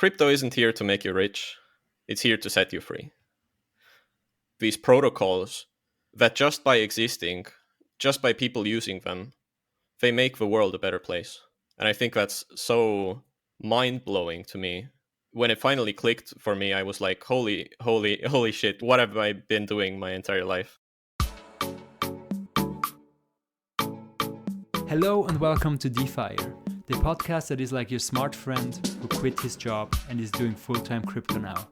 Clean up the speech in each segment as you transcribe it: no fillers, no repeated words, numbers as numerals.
crypto isn't here to make you rich. It's here to set you free. These protocols that just by existing, just by people using them, they make the world a better place. And I think that's so mind-blowing to me. When it finally clicked for me, I was like, holy shit, what have I been doing my entire life? Hello and welcome to DeFi, the podcast that is like your smart friend who quit his job and is doing full-time crypto now.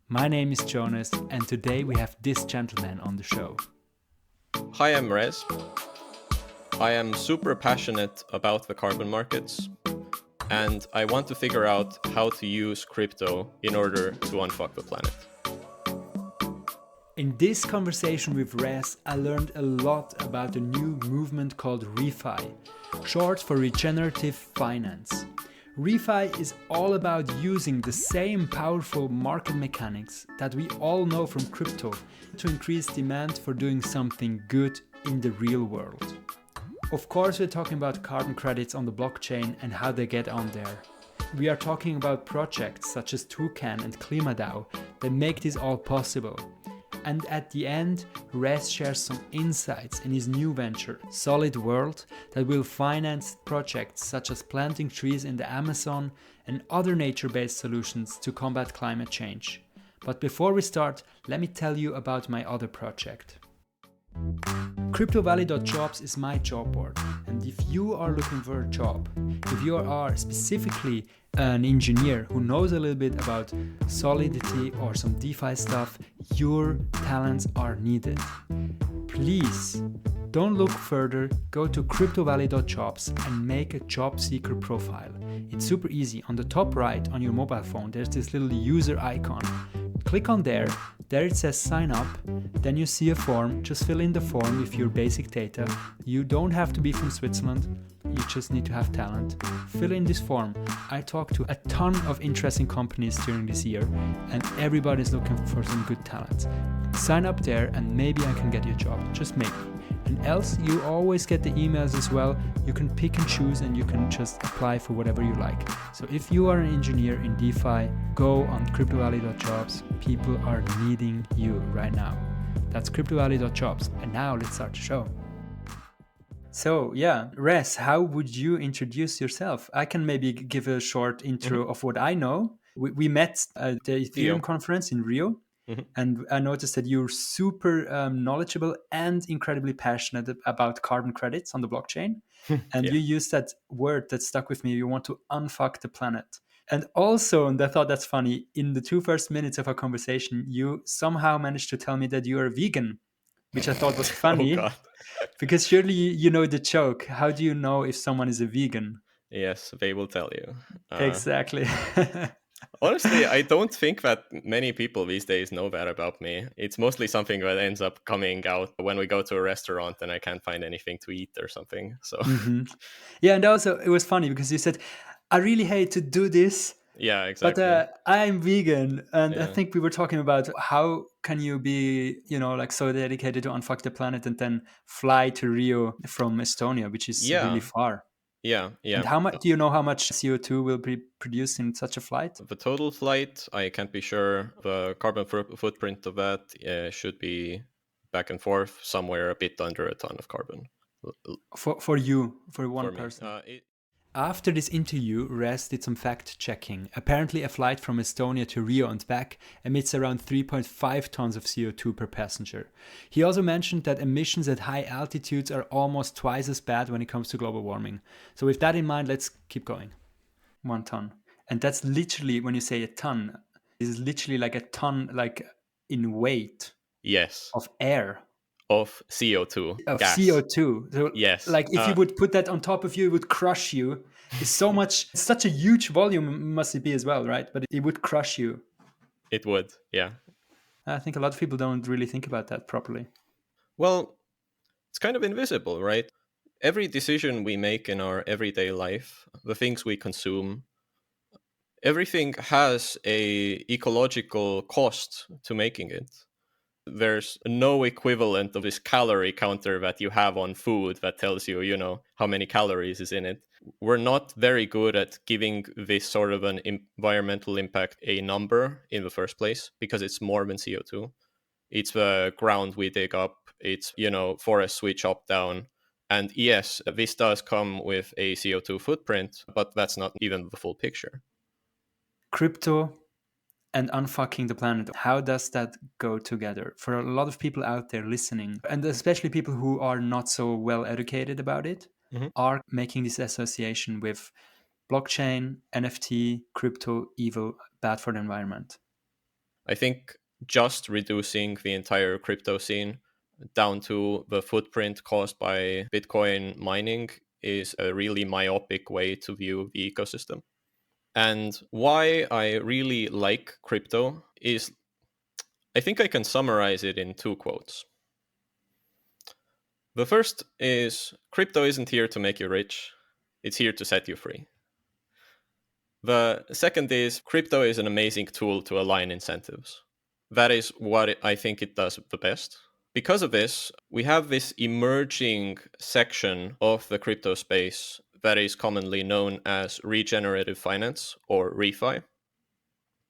My name is Jonas, and today we have this gentleman on the show. Hi, I'm Rez. I am super passionate about the carbon markets, and I want to figure out how to use crypto in order to unfuck the planet. In this conversation with Rez, I learned a lot about a new movement called ReFi, short for Regenerative Finance. ReFi is all about using the same powerful market mechanics that we all know from crypto to increase demand for doing something good in the real world. Of course, we're talking about carbon credits on the blockchain and how they get on there. We are talking about projects such as Toucan and KlimaDAO that make this all possible. And at the end, Rez shares some insights in his new venture, Solid World, that will finance projects such as planting trees in the Amazon and other nature-based solutions to combat climate change. But before we start, let me tell you about my other project. CryptoValley.jobs is my job board, and if you are looking for a job, if you are specifically an engineer who knows a little bit about Solidity or some DeFi stuff, your talents are needed. Please don't look further, go to CryptoValley.jobs and make a job seeker profile. It's super easy. On the top right on your mobile phone, there's this little user icon. Click on there it says sign up, then you see a form, just fill in the form with your basic data. You don't have to be from Switzerland, you just need to have talent. Fill in this form. I talked to a ton of interesting companies during this year and everybody's looking for some good talent. Sign up there and maybe I can get you a job, just maybe. And else you always get the emails as well. You can pick and choose and you can just apply for whatever you like. So if you are an engineer in DeFi, go on CryptoValley.jobs. People are needing you right now. That's CryptoValley.jobs. And now let's start the show. So yeah, Rez, how would you introduce yourself? I can maybe give a short intro of what I know. We met at the Ethereum conference in Rio. And I noticed that you're super knowledgeable and incredibly passionate about carbon credits on the blockchain. And you used that word that stuck with me. You want to unfuck the planet. And also, and I thought that's funny, in the first 2 minutes of our conversation, you somehow managed to tell me that you're a vegan, which I thought was funny. Oh, God. Because surely you know the joke. How do you know if someone is a vegan? Yes, they will tell you. Exactly. Honestly, I don't think that many people these days know that about me. It's mostly something that ends up coming out when we go to a restaurant and I can't find anything to eat or something. So Yeah, and also it was funny because you said, I really hate to do this. Yeah, exactly. But I'm vegan, and I think we were talking about how can you be, like so dedicated to unfuck the planet and then fly to Rio from Estonia, which is really far. Yeah. And how much do you know how much CO2 will be produced in such a flight? The total flight, I can't be sure. The carbon footprint of that should be back and forth somewhere a bit under a ton of carbon. For one person. After this interview, Rez did some fact-checking. Apparently, a flight from Estonia to Rio and back emits around 3.5 tons of CO2 per passenger. He also mentioned that emissions at high altitudes are almost twice as bad when it comes to global warming. So with that in mind, let's keep going. 1 ton. And that's literally, when you say a ton, is literally like a ton, like in weight. Yes. Of air. Of CO2. Of gas. CO2. So, yes. Like if you would put that on top of you, it would crush you. It's so much, it's such a huge volume must it be as well, right? But it would crush you. It would, yeah. I think a lot of people don't really think about that properly. Well, it's kind of invisible, right? Every decision we make in our everyday life, the things we consume, everything has a ecological cost to making it. There's no equivalent of this calorie counter that you have on food that tells you, how many calories is in it. We're not very good at giving this sort of an environmental impact a number in the first place, because it's more than CO2. It's the ground we dig up. It's, forests we chop down. And yes, this does come with a CO2 footprint, but that's not even the full picture. Crypto and unfucking the planet. How does that go together? For a lot of people out there listening, and especially people who are not so well educated about it, are making this association with blockchain, NFT, crypto, evil, bad for the environment. I think just reducing the entire crypto scene down to the footprint caused by Bitcoin mining is a really myopic way to view the ecosystem. And why I really like crypto is, I think I can summarize it in 2 quotes. The first is, crypto isn't here to make you rich, it's here to set you free. The second is, crypto is an amazing tool to align incentives. That is what I think it does the best. Because of this, we have this emerging section of the crypto space that is commonly known as Regenerative Finance, or ReFi.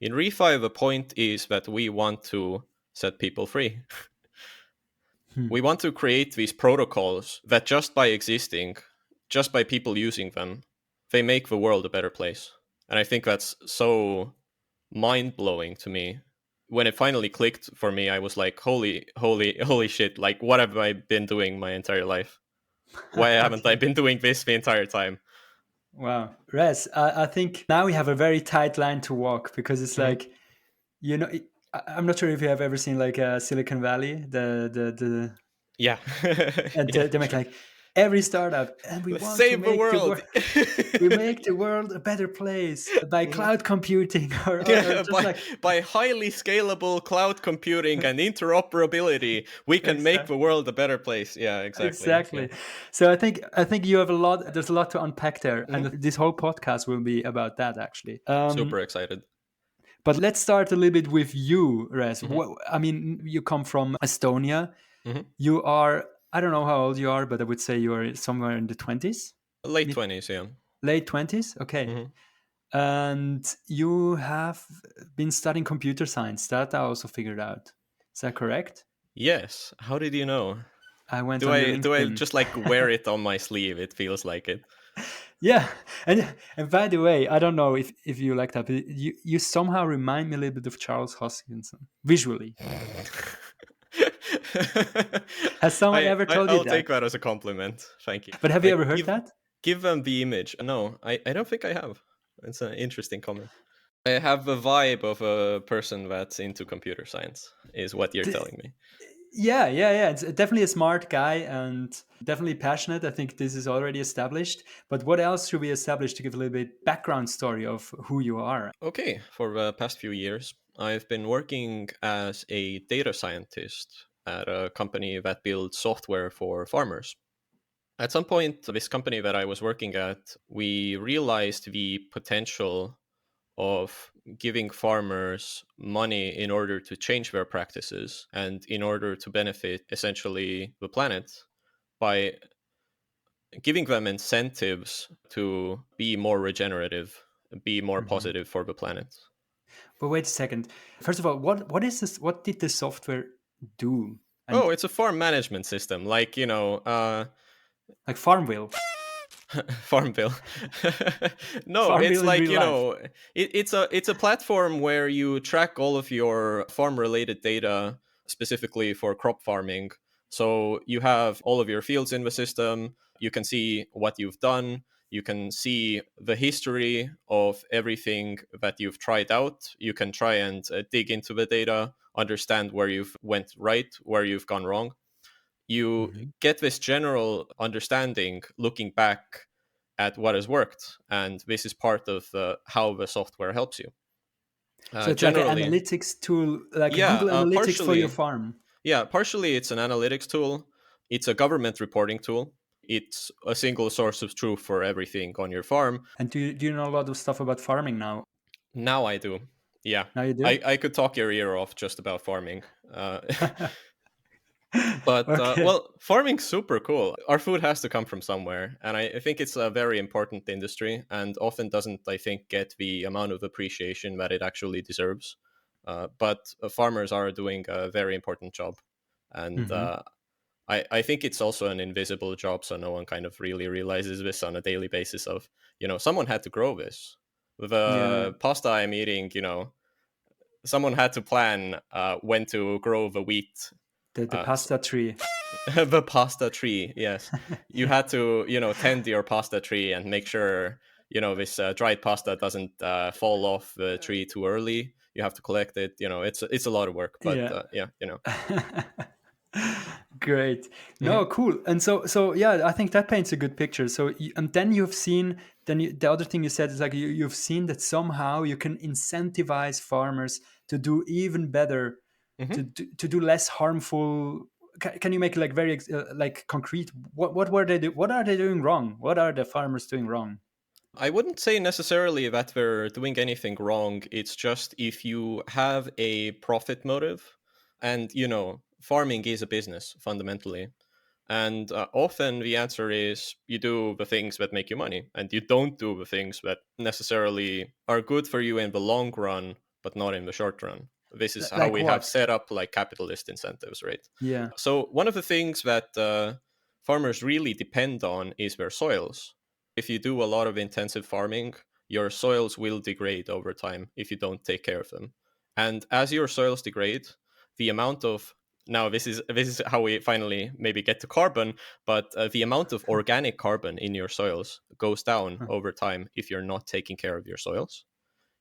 In ReFi, the point is that we want to set people free. We want to create these protocols that just by existing, just by people using them, they make the world a better place. And I think that's so mind-blowing to me. When it finally clicked for me, I was like, holy shit, like, what have I been doing my entire life? Why haven't I been doing this the entire time? Wow. Rez, I think now we have a very tight line to walk, because it's like, I'm not sure if you have ever seen like Silicon Valley, the Yeah. and Yeah. they make like every startup, and we Let's want to save the make the world. world, we make the world a better place by cloud computing, or Yeah, just like by highly scalable cloud computing and interoperability, we can make the world a better place. Yeah, exactly. Yeah. exactly. So I think you have a lot. There's a lot to unpack there, and this whole podcast will be about that actually. Super excited. But let's start a little bit with you, Rez. I mean, you come from Estonia. You are, I don't know how old you are, but I would say you are somewhere in the 20s. Late 20s, yeah. Late 20s? Okay. And you have been studying computer science. That I also figured out. Is that correct? Yes. How did you know? I went Do on your I LinkedIn. just like wear it on my sleeve? It feels like it. Yeah. And by the way, I don't know if you like that, but you somehow remind me a little bit of Charles Hoskinson visually. Has someone ever told you I'll that? take that as a compliment. Thank you. But have you ever heard that? Give them the image. No, I don't think I have. It's an interesting comment. I have the vibe of a person that's into computer science, is what you're telling me. Yeah. It's definitely a smart guy and definitely passionate. I think this is already established. But what else should we establish to give a little bit background story of who you are? Okay, for the past few years, I've been working as a data scientist at a company that builds software for farmers. At some point, this company that I was working at, we realized the potential of giving farmers money in order to change their practices and in order to benefit essentially the planet by giving them incentives to be more regenerative, be more positive for the planet. But wait a second. First of all, what is this? What did the software do? And Oh, it's a farm management system, like, like Farmville. Farmville. No, it's Farmville in like, real life. it's a platform where you track all of your farm related data specifically for crop farming. So you have all of your fields in the system, you can see what you've done, you can see the history of everything that you've tried out. You can try and dig into the data, understand where you've went right, where you've gone wrong. You get this general understanding looking back at what has worked, and this is part of how the software helps you. So it's like an Generally, analytics tool, like a yeah, Google Analytics for your partially, farm. yeah, partially it's an analytics tool. It's a government reporting tool. It's a single source of truth for everything on your farm. And do you know a lot of stuff about farming now? Now I do. Yeah, Now you do? I could talk your ear off just about farming. But Okay. well, farming's super cool. Our food has to come from somewhere, and I think it's a very important industry, and often doesn't, I think, get the amount of appreciation that it actually deserves. But farmers are doing a very important job, and Hmm. I think it's also an invisible job, so no one kind of really realizes this on a daily basis. Of someone had to grow this. Yeah, The pasta I'm eating, someone had to plan when to grow the wheat. the Uh, pasta tree. the pasta tree, yes. You had to tend your pasta tree and make sure this dried pasta doesn't fall off the tree too early. You have to collect it. It's a lot of work, but Yeah. yeah. Great. Mhm. No, cool. And so yeah, I think that paints a good picture. So and then you've seen, the other thing you said is like you've seen that somehow you can incentivize farmers to do even better, Mhm. to do less harmful. Can you make like very like concrete? What were they what are they doing wrong? What are the farmers doing wrong? I wouldn't say necessarily that they're doing anything wrong. It's just if you have a profit motive, and farming is a business fundamentally. And often the answer is you do the things that make you money, and you don't do the things that necessarily are good for you in the long run, but not in the short run. This is how Like we have what? set up like capitalist incentives, right? Yeah. So one of the things that farmers really depend on is their soils. If you do a lot of intensive farming, your soils will degrade over time if you don't take care of them. And as your soils degrade, the amount of now this is how we finally maybe get to carbon, but the amount of organic carbon in your soils goes down Huh. over time if you're not taking care of your soils.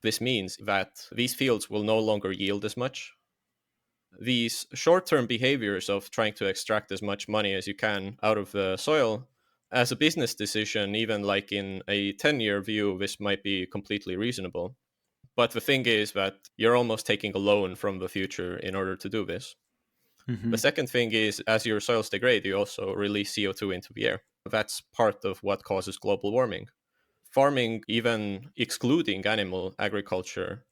This means that these fields will no longer yield as much. These short-term behaviors of trying to extract as much money as you can out of the soil, as a business decision, even like in a 10-year view, this might be completely reasonable. But the thing is that you're almost taking a loan from the future in order to do this. The Hmm. second thing is, as your soils degrade, you also release CO2 into the air. That's part of what causes global warming. Farming, even excluding animal agriculture,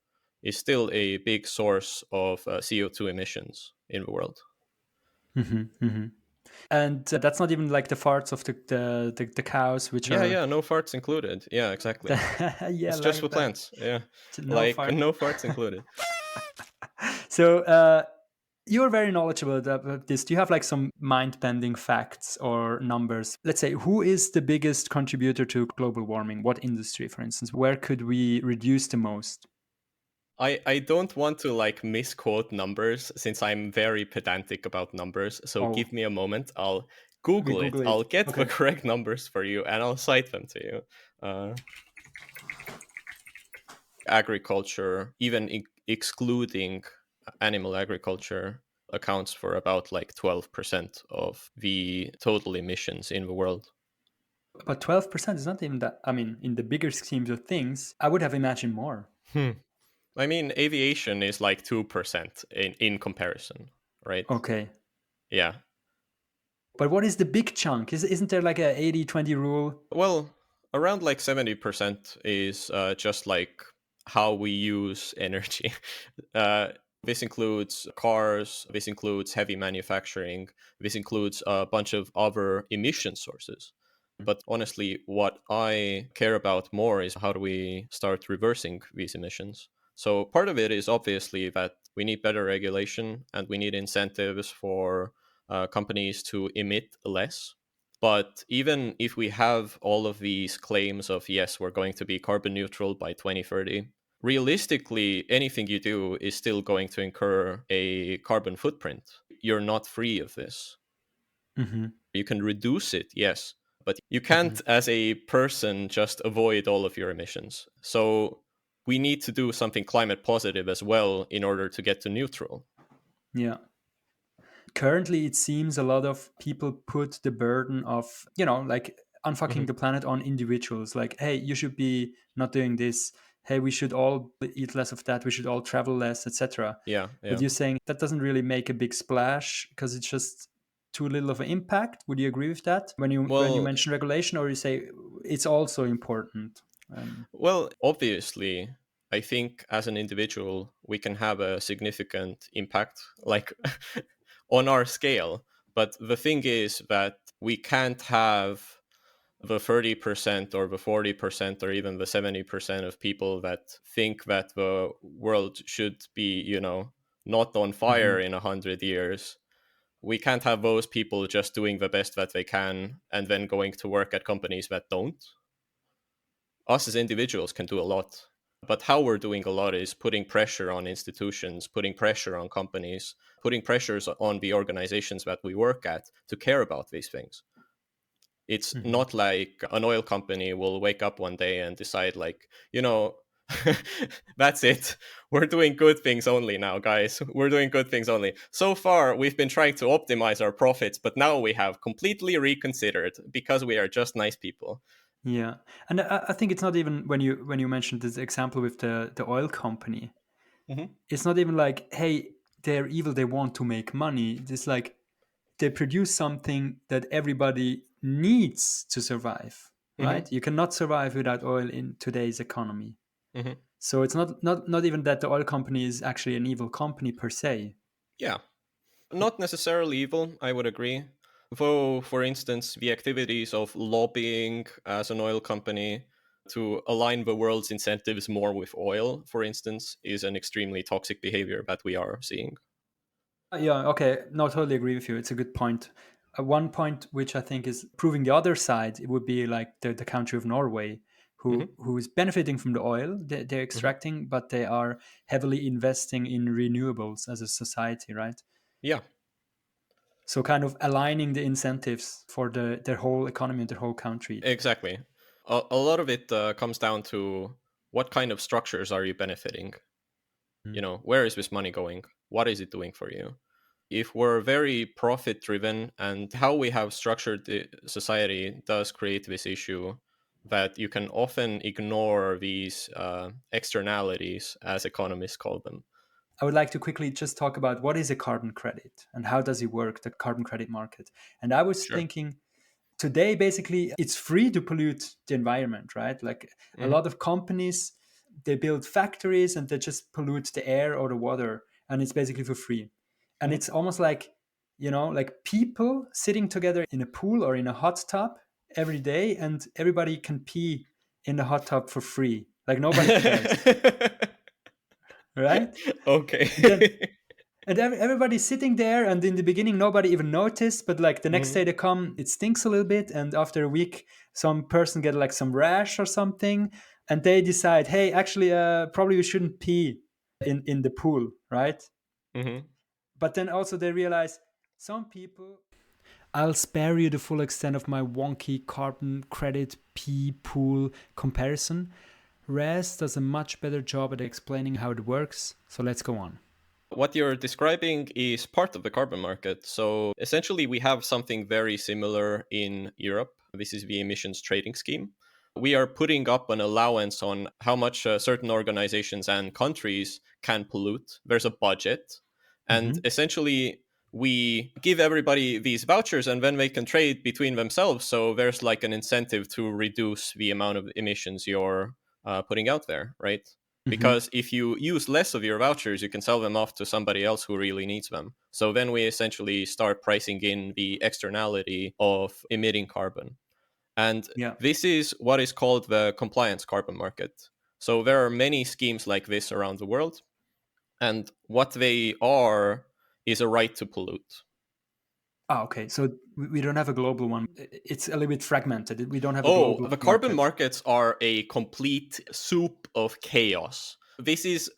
is still a big source of CO2 emissions in the world. Hmm. Hmm. And that's not even like the farts of the cows, which Yeah, are yeah, no farts included. Yeah, exactly. yeah, It's just like for that. plants. Yeah, No like fart. no farts included. So you're very knowledgeable about this. Do you have like some mind-bending facts or numbers? Let's say, who is the biggest contributor to global warming? What industry, for instance? Where could we reduce the most? I don't want to like misquote numbers since I'm very pedantic about numbers. So Oh, give me a moment. I'll we Google it. Google I'll it. get the Okay. correct numbers for you and I'll cite them to you. Uh, Agriculture, even excluding animal agriculture, accounts for about like 12% of the total emissions in the world. But 12% is not even that. I mean, in the bigger schemes of things, I would have imagined more. Hmm. I mean, aviation is like 2% in comparison, right? Okay. Yeah. But what is the big chunk? Isn't there like a 80-20 rule? Well, around like 70% is just like how we use energy. uh, this includes cars, this includes heavy manufacturing, this includes a bunch of other emission sources. But honestly, what I care about more is how do we start reversing these emissions? So part of it is obviously that we need better regulation and we need incentives for companies to emit less. But even if we have all of these claims of, yes, we're going to be carbon neutral by 2030, realistically, anything you do is still going to incur a carbon footprint. You're not free of this. Hmm. You can reduce it, yes, but you Hmm. can't, as a person, just avoid all of your emissions. So we need to do something climate positive as well in order to get to neutral. Yeah. Currently, it seems a lot of people put the burden of, like unfucking Mhm. the planet on individuals. Like, hey, you should be not doing this. Hey, we should all eat less of that. We should all travel less, etc. Yeah, But yeah. you're saying that doesn't really make a big splash because it's just too little of an impact. Would you agree with that when you Well, mention regulation, or you say it's also important? well, obviously, I think as an individual, we can have a significant impact, like on our scale. But the thing is that we can't have the 30% or the 40% or even the 70% of people that think that the world should be, not on fire Hmm. in 100 years. We can't have those people just doing the best that they can and then going to work at companies that don't. Us as individuals can do a lot. But how we're doing a lot is putting pressure on institutions, putting pressure on companies, putting pressures on the organizations that we work at to care about these things. It's Hmm. not like an oil company will wake up one day and decide, like, that's it. We're doing good things only now, guys. We're doing good things only. So far, we've been trying to optimize our profits, but now we have completely reconsidered because we are just nice people. Yeah, and I think it's not even when you mentioned this example with the oil company. Mm-hmm. It's not even like, hey, they're evil. They want to make money. It's like they produce something that everybody needs to survive. Mm-hmm. Right? You cannot survive without oil in today's economy. Mm-hmm. So it's not even that the oil company is actually an evil company per se. Yeah. Not necessarily evil, I would agree. Though, for instance, the activities of lobbying as an oil company to align the world's incentives more with oil, for instance, is an extremely toxic behavior that we are seeing. Yeah, okay. No, totally agree with you. It's a good point. One point which I think is proving the other side, it would be like the country of Norway, Hmm. who is benefiting from the oil they're Hmm. extracting, but they are heavily investing in renewables as a society, right? Yeah, So kind of aligning the incentives for their whole economy and their whole country. exactly. A lot of it comes down to what kind of structures are you benefiting? Mm. Where is this money going? What is it doing for you? If we're very profit driven, and how we have structured the society does create this issue that you can often ignore these externalities, as economists call them. I would like to quickly just talk about what is a carbon credit and how does it work, the carbon credit market. And I was Sure. thinking today basically it's free to pollute the environment, right? Like a Hmm. lot of companies, they build factories and they just pollute the air or the water, and it's basically for free. And Hmm. it's almost like, like people sitting together in a pool or in a hot tub every day, and everybody can pee in the hot tub for free, like nobody cares, right? And then Okay. everybody's sitting there, and in the beginning nobody even noticed, but like the next Hmm. day they come, it stinks a little bit, and after a week some person get like some rash or something, and they decide, hey, actually probably we shouldn't pee in the pool, right? Hmm. But then also they realize some people, I'll spare you the full extent of my wonky carbon credit pee pool comparison. Res does a much better job at explaining how it works, so let's go on. What you're describing is part of the carbon market. So essentially, we have something very similar in Europe. This is the emissions trading scheme. We are putting up an allowance on how much certain organizations and countries can pollute. There's a budget. And Hmm. essentially, we give everybody these vouchers and then they can trade between themselves. So there's like an incentive to reduce the amount of emissions you're putting out there, right? Hmm. Because if you use less of your vouchers, you can sell them off to somebody else who really needs them. So then we essentially start pricing in the externality of emitting carbon. And Yeah. this is what is called the compliance carbon market. So there are many schemes like this around the world. And what they are is a right to pollute. Ah, okay. So we don't have a global one. It's a little bit fragmented. We don't have a Oh, global the carbon market. markets are a complete soup of chaos. This is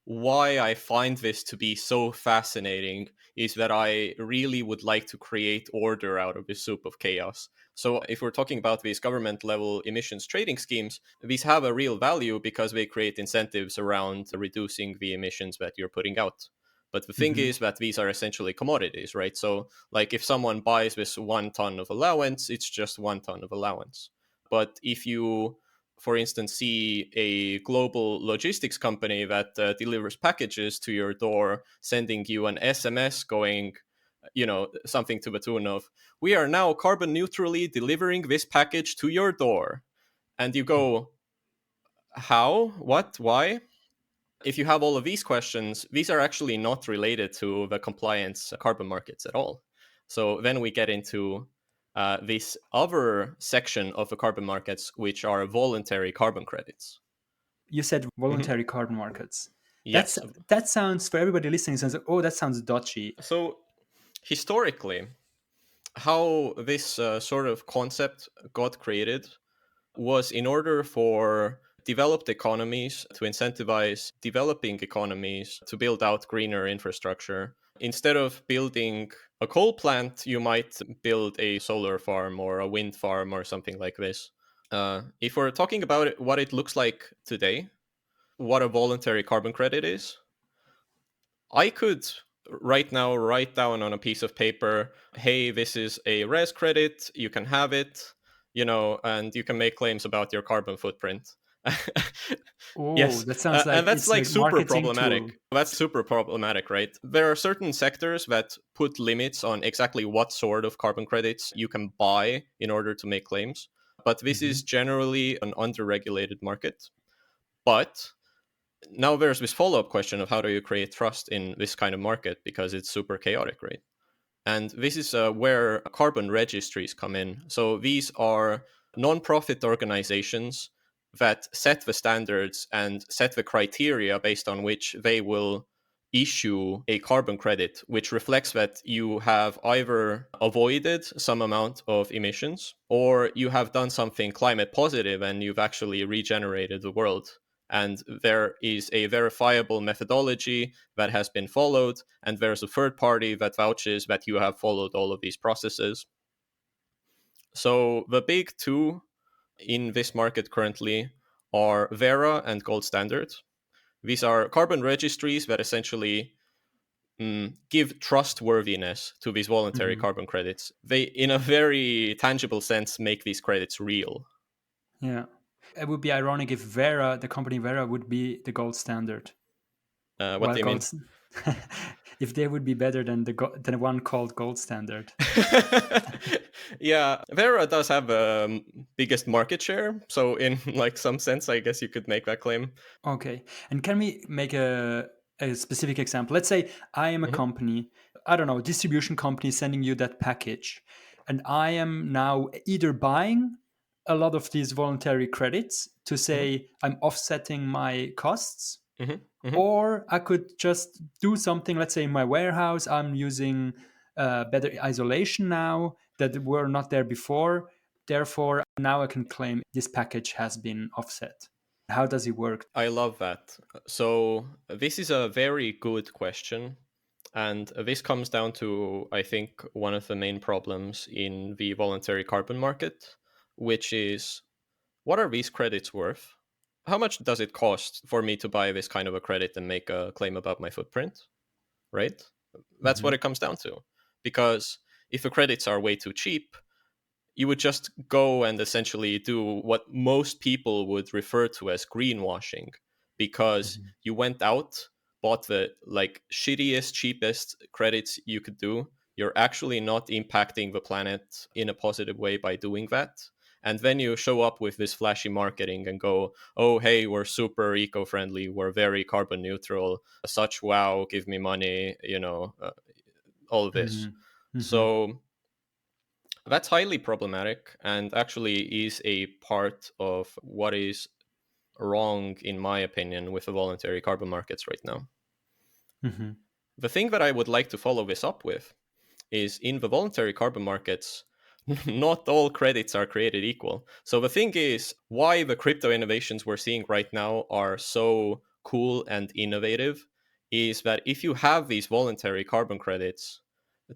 why I find this to be so fascinating, is that I really would like to create order out of this soup of chaos. So if we're talking about these government level emissions trading schemes, these have a real value because they create incentives around reducing the emissions that you're putting out. But the thing Hmm. is that these are essentially commodities, right? So, like, if someone buys this 1 ton of allowance, it's just 1 ton of allowance. But if you, for instance, see a global logistics company that delivers packages to your door, sending you an SMS going, something to the tune of, "We are now carbon neutrally delivering this package to your door." And you go, "How? What? Why?" If you have all of these questions, these are actually not related to the compliance carbon markets at all. So then we get into this other section of the carbon markets, which are voluntary carbon credits. You said Mhm. voluntary carbon markets. That's Yes. that sounds, for everybody listening, sounds like, oh, that sounds dodgy. So historically, how this sort of concept got created was in order for developed economies to incentivize developing economies to build out greener infrastructure. Instead of building a coal plant, you might build a solar farm or a wind farm or something like this. If we're talking about it, what it looks like today, what a voluntary carbon credit is, I could right now write down on a piece of paper, hey, this is a res credit, you can have it, and you can make claims about your carbon footprint. Oh, Yes, that sounds and like that's it's a like super marketing tool. problematic. That's super problematic, right? There are certain sectors that put limits on exactly what sort of carbon credits you can buy in order to make claims. But this is Mhm. generally an underregulated market. But now there's this follow-up question of how do you create trust in this kind of market because it's super chaotic, right? And this is where carbon registries come in. So these are non-profit organizations that set the standards and set the criteria based on which they will issue a carbon credit, which reflects that you have either avoided some amount of emissions or you have done something climate positive and you've actually regenerated the world. And there is a verifiable methodology that has been followed, and there's a third party that vouches that you have followed all of these processes. So the big two in this market currently are Vera and Gold Standard. These are carbon registries that essentially give trustworthiness to these voluntary Mhm. carbon credits. They, in a very tangible sense, make these credits real. Yeah. It would be ironic if Vera, the company Vera, would be the gold standard. What While do you mean? if they would be better than than one called gold standard. Yeah, Vera does have the biggest market share, so in like some sense, I guess you could make that claim. Okay. And can we make a specific example? Let's say I am a Mhm, company, I don't know, a distribution company sending you that package. And I am now either buying a lot of these voluntary credits to mhm, say I'm offsetting my costs, mhm, mhm. or I could just do something. Let's say in my warehouse, I'm using better isolation now that were not there before. Therefore, now I can claim this package has been offset. How does it work? I love that. So this is a very good question. And this comes down to, I think, one of the main problems in the voluntary carbon market, which is what are these credits worth? How much does it cost for me to buy this kind of a credit and make a claim about my footprint? Right? That's what Hmm. it comes down to. Because if the credits are way too cheap, you would just go and essentially do what most people would refer to as greenwashing, because Hmm. you went out, bought the like shittiest cheapest credits you could do. You're actually not impacting the planet in a positive way by doing that. And then you show up with this flashy marketing and go, oh hey, we're super eco-friendly, we're very carbon neutral, such wow, give me money, all of this. Hmm. Hmm. So that's highly problematic and actually is a part of what is wrong, in my opinion, with the voluntary carbon markets right now. Hmm. The thing that I would like to follow this up with is in the voluntary carbon markets, not all credits are created equal. So the thing is, why the crypto innovations we're seeing right now are so cool and innovative is that if you have these voluntary carbon credits,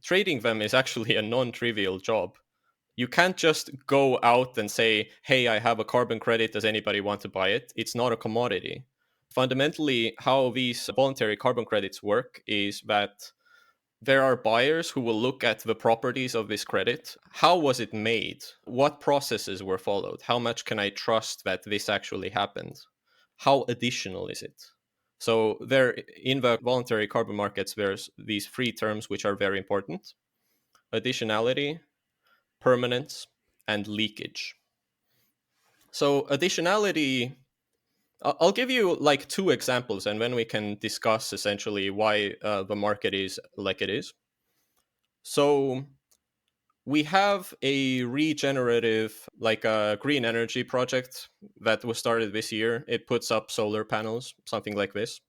trading them is actually a non trivial job. You can't just go out and say, hey, I have a carbon credit. Does anybody want to buy it? It's not a commodity. Fundamentally, how these voluntary carbon credits work is that there are buyers who will look at the properties of this credit. How was it made? What processes were followed? How much can I trust that this actually happened? How additional is it? So there in the voluntary carbon markets, there's these three terms which are very important: additionality, permanence, and leakage. So additionality I'll give you like two examples, and then we can discuss essentially why the market is like it is. So we have a regenerative, like a green energy project that was started this year. It puts up solar panels, something like this.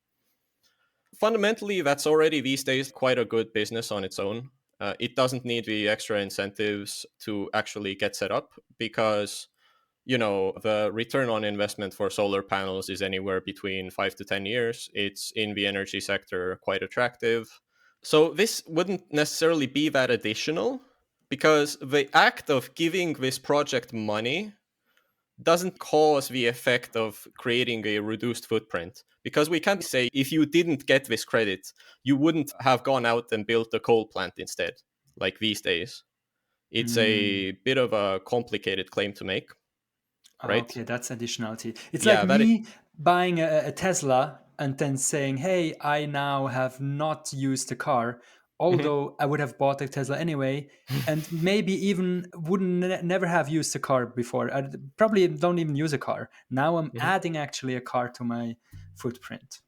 Fundamentally, that's already these days quite a good business on its own. It doesn't need the extra incentives to actually get set up because, you know, the return on investment for solar panels is anywhere between 5 to 10 years. It's in the energy sector quite attractive. So this wouldn't necessarily be that additional because the act of giving this project money doesn't cause the effect of creating a reduced footprint. Because we can't say if you didn't get this credit, you wouldn't have gone out and built a coal plant instead, like these days. It's Mm. a bit of a complicated claim to make, right? Okay, that's additionality. It's like Yeah, me buying a Tesla and then saying, "Hey, I now have not used the car, Mhm. although I would have bought a Tesla anyway, and maybe even wouldn't never have used the car before. I probably don't even use a car. Now I'm Mhm. adding actually a car to my footprint."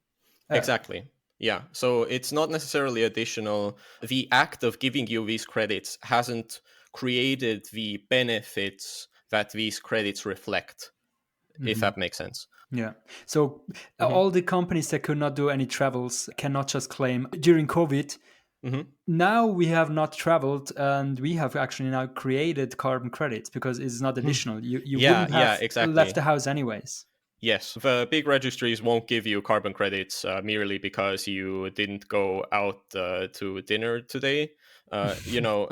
Uh, Exactly. Yeah. So it's not necessarily additional. The act of giving you these credits hasn't created the benefits that these credits reflect, if mhm. that makes sense. Yeah. So Hmm. all the companies that could not do any travels cannot just claim during COVID. Hmm. Now we have not traveled and we have actually now created carbon credits because it's not additional. You Yeah, wouldn't yeah, have left exactly. the house anyways. Yes, the big registries won't give you carbon credits merely because you didn't go out to dinner today. You know,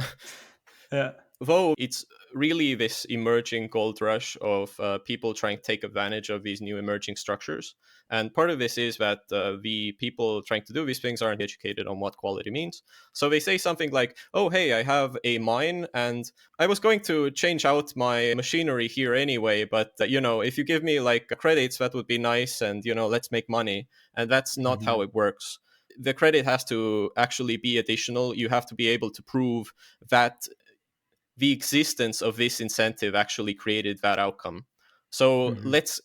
Yeah. though it's really this emerging gold rush of people trying to take advantage of these new emerging structures. And part of this is that the people trying to do these things aren't educated on what quality means. So they say something like, oh, hey, I have a mine and I was going to change out my machinery here anyway, but, you know, if you give me like credits, that would be nice. And, you know, let's make money. And that's not how Mhm. it works. The credit has to actually be additional. You have to be able to prove that the existence of this incentive actually created that outcome. So Mhm. let's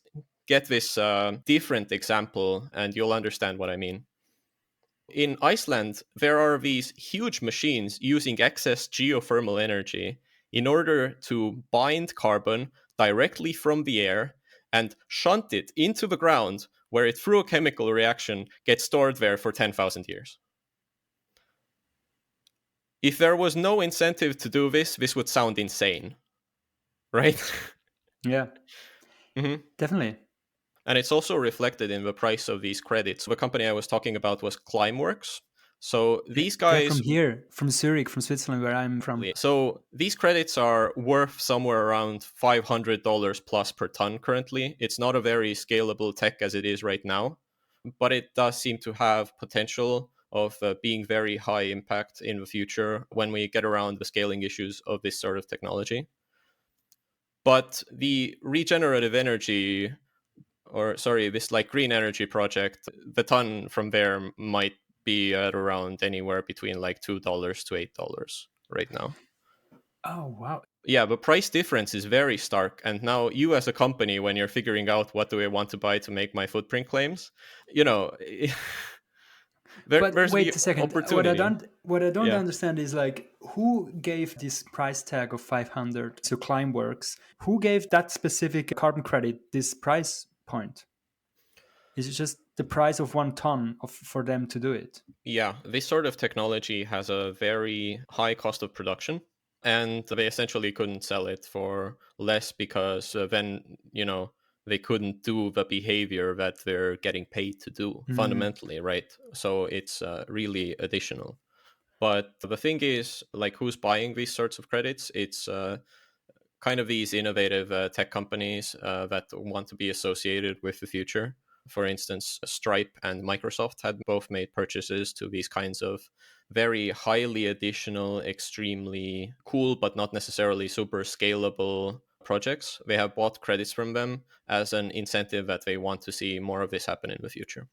get this different example and you'll understand what I mean. In Iceland, there are these huge machines using excess geothermal energy in order to bind carbon directly from the air and shunt it into the ground where it, through a chemical reaction, gets stored there for 10,000 years. If there was no incentive to do this, this would sound insane, right? Yeah, Hmm. definitely. And it's also reflected in the price of these credits. The company I was talking about was Climeworks. So Yeah, these they're from guys, here, from Zurich, from Switzerland, where I'm from. so these credits are worth somewhere around $500 plus per ton currently. It's not a very scalable tech as it is right now, but it does seem to have potential of being very high impact in the future when we get around the scaling issues of this sort of technology. But the regenerative energy, or sorry, this like green energy project, the ton from there might be at around anywhere between like $2 to $8 right now. Oh, wow. Yeah, the price difference is very stark. And now you as a company, when you're figuring out what do I want to buy to make my footprint claims, you know, But there's wait the a second. opportunity. What I don't Yeah. understand is like who gave this price tag of 500 to Climeworks? Who gave that specific carbon credit this price point? Is it just the price of 1 ton of for them to do it? Yeah, this sort of technology has a very high cost of production, and they essentially couldn't sell it for less because then, you know, they couldn't do the behavior that they're getting paid to do Mm. fundamentally, right? So it's really additional. But the thing is, like, who's buying these sorts of credits? It's kind of these innovative tech companies that want to be associated with the future. For instance, Stripe and Microsoft had both made purchases to these kinds of very highly additional, extremely cool, but not necessarily super scalable projects. They have bought credits from them as an incentive that they want to see more of this happen in the future.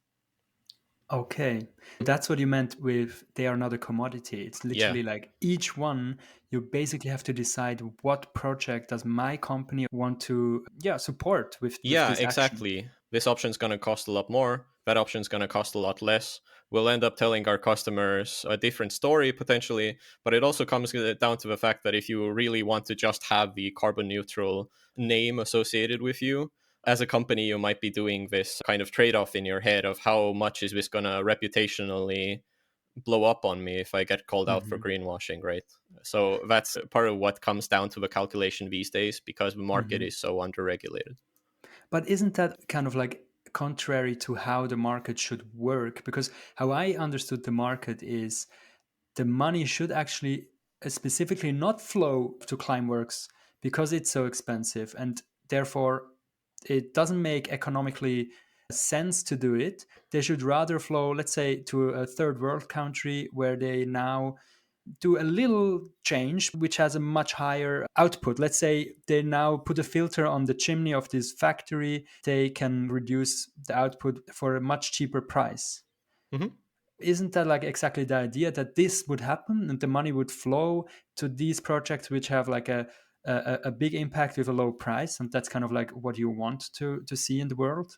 Okay. That's what you meant with they are not a commodity. It's Yeah. literally like each one you basically have to decide what project does my company want to support with Yeah, this action. exactly. This option is going to cost a lot more. That option is going to cost a lot less. We'll end up telling our customers a different story potentially, but it also comes down to the fact that if you really want to just have the carbon neutral name associated with you, as a company, you might be doing this kind of trade off in your head of how much is this going to reputationally blow up on me if I get called out for Mm-hmm. greenwashing, right? So that's part of what comes down to the calculation these days because the market Mm-hmm. is so underregulated. But isn't that kind of like contrary to how the market should work? Because how I understood the market is the money should actually specifically not flow to Climeworks because it's so expensive and therefore it doesn't make economically sense to do it. They should rather flow, let's say, to a third world country where they now do a little change which has a much higher output. Let's say they now put a filter on the chimney of this factory, they can reduce the output for a much cheaper price. Mm-hmm. Isn't that like exactly the idea that this would happen and the money would flow to these projects which have like a big impact with a low price, and that's kind of like what you want to see in the world?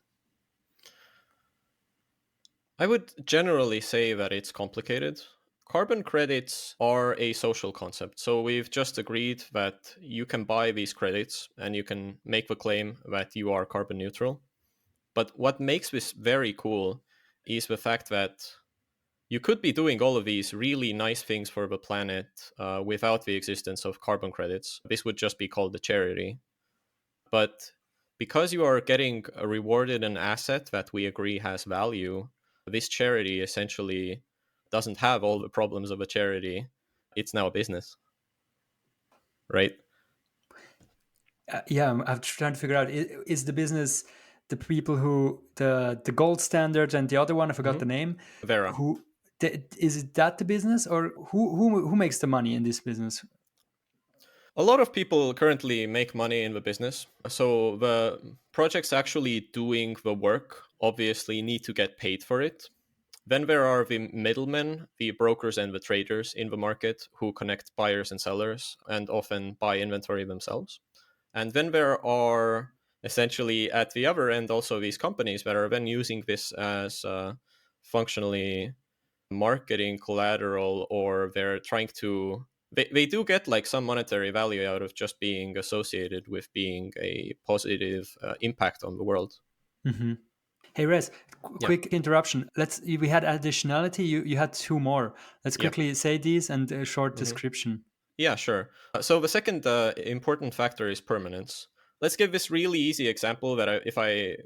I would generally say that it's complicated. Carbon credits are a social concept. So we've just agreed that you can buy these credits and you can make the claim that you are carbon neutral. But what makes this very cool is the fact that you could be doing all of these really nice things for the planet without the existence of carbon credits. This would just be called a charity. But because you are getting rewarded an asset that we agree has value, this charity essentially doesn't have all the problems of a charity. It's now a business, right? Yeah, I'm trying to figure out, is the business the people who the gold standard and the other one I forgot Mm-hmm. the name, Vera. who is it that the business, or who makes the money in this business? A lot of people currently make money in the business. So the projects actually doing the work obviously need to get paid for it. Then there are the middlemen, the brokers and the traders in the market who connect buyers and sellers and often buy inventory themselves. And then there are essentially at the other end also these companies that are then using this as functionally marketing collateral, or they're trying to they do get like some monetary value out of just being associated with being a positive impact on the world. Hmm. Hey Rez, Yeah. quick interruption. We had additionality. You had two more. Let's Yeah. quickly say these and a short Mhm. description. Yeah, sure. So the second important factor is permanence. Let's give this really easy example that if I,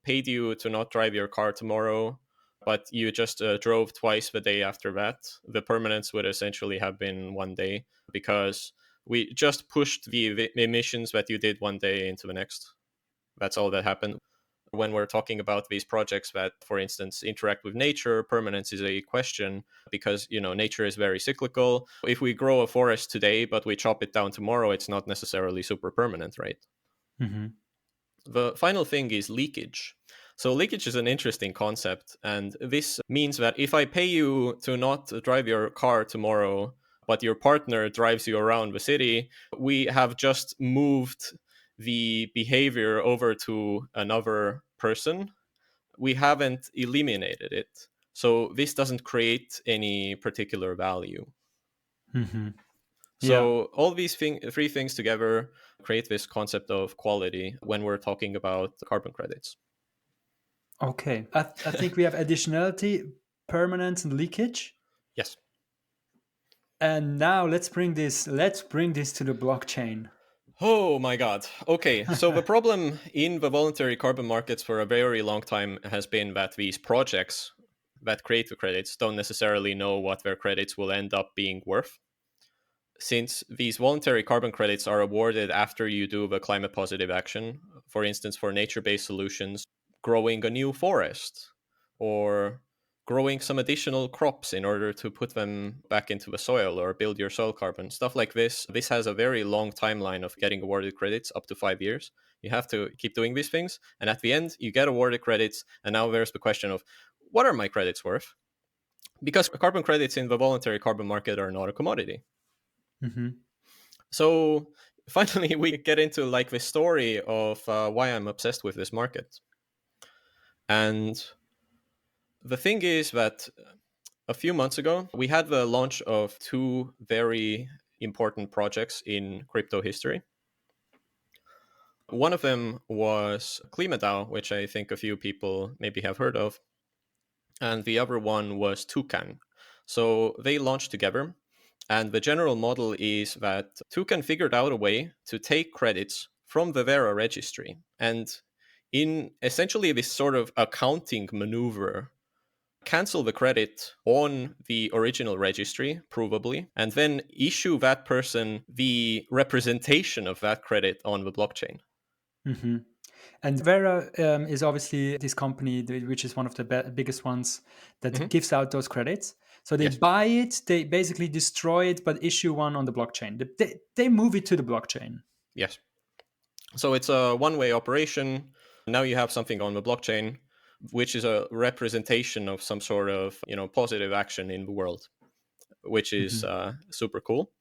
paid you to not drive your car tomorrow, but you just drove twice the day after that, the permanence would essentially have been 1 day because we just pushed the emissions that you did 1 day into the next. That's all that happened. When we're talking about these projects that, for instance, interact with nature, permanence is a question because, nature is very cyclical. If we grow a forest today, but we chop it down tomorrow, it's not necessarily super permanent, right? Hmm. The final thing is leakage. So, leakage is an interesting concept. And this means that if I pay you to not drive your car tomorrow, but your partner drives you around the city, we have just moved the behavior over to another person. We haven't eliminated it. So, this doesn't create any particular value. Hmm. Yeah. So all these three things together create this concept of quality when we're talking about carbon credits. Okay. I think we have additionality, permanence, and leakage. Yes. And now let's bring this to the blockchain. Oh my God. Okay. So the problem in the voluntary carbon markets for a very long time has been that these projects that create the credits don't necessarily know what their credits will end up being worth. Since these voluntary carbon credits are awarded after you do the climate positive action, for instance, for nature based solutions, growing a new forest or growing some additional crops in order to put them back into the soil or build your soil carbon, stuff like this. This has a very long timeline of getting awarded credits, up to 5 years. You have to keep doing these things. And at the end, you get awarded credits. And now there's the question of what are my credits worth? Because carbon credits in the voluntary carbon market are not a commodity. Hmm. So finally, we get into like the story of why I'm obsessed with this market. And the thing is that a few months ago, we had the launch of two very important projects in crypto history. One of them was KlimaDAO, which I think a few people maybe have heard of, and the other one was Toucan. So they launched together, and the general model is that Toucan figured out a way to take credits from the Vera registry, and in essentially this sort of accounting maneuver, cancel the credit on the original registry, provably, and then issue that person the representation of that credit on the blockchain. Mm-hmm. And Vera is obviously this company, which is one of the biggest ones that Mhm. gives out those credits. So they Yes. buy it, they basically destroy it, but issue one on the blockchain. They move it to the blockchain. Yes. So it's a one-way operation. Now you have something on the blockchain, which is a representation of some sort of positive action in the world, which is Mm-hmm. super cool.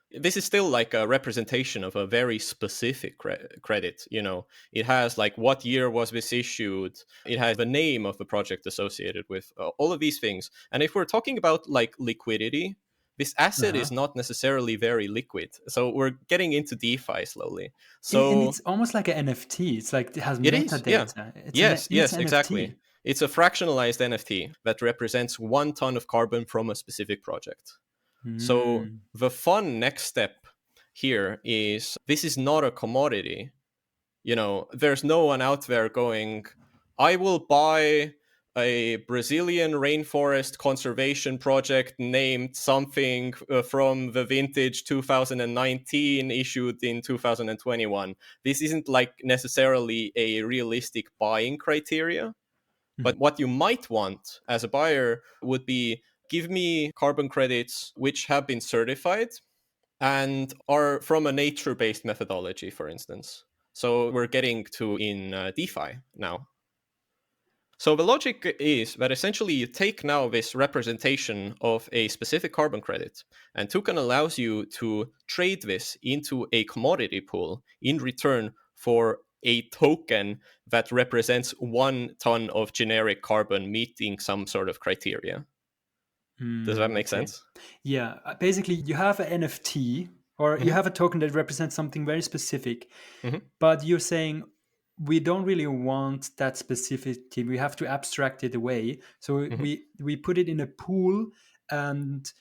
This is still like a representation of a very specific credit. It has like what year was this issued. It has the name of the project associated with all of these things. And if we're talking about like liquidity, this asset Uh-huh. is not necessarily very liquid. So we're getting into DeFi slowly. And So it's almost like an NFT. It's like it has it is, yeah. metadata. Yes, It's yes, an exactly. NFT. It's a fractionalized NFT that represents 1 ton of carbon from a specific project. So Mm. the fun next step here is this is not a commodity. There's no one out there going, I will buy a Brazilian rainforest conservation project named something from the vintage 2019 issued in 2021. This isn't like necessarily a realistic buying criteria. Mm. But what you might want as a buyer would be give me carbon credits which have been certified and are from a nature based methodology, for instance. So we're getting to in DeFi now. So the logic is that essentially you take now this representation of a specific carbon credit, and Toucan allows you to trade this into a commodity pool in return for a token that represents 1 ton of generic carbon meeting some sort of criteria. Does that make Okay. sense? Yeah. Basically, you have an NFT or you Mm-hmm. have a token that represents something very specific, Mm-hmm. but you're saying we don't really want that specificity. We have to abstract it away. So Mm-hmm. we put it in a pool, and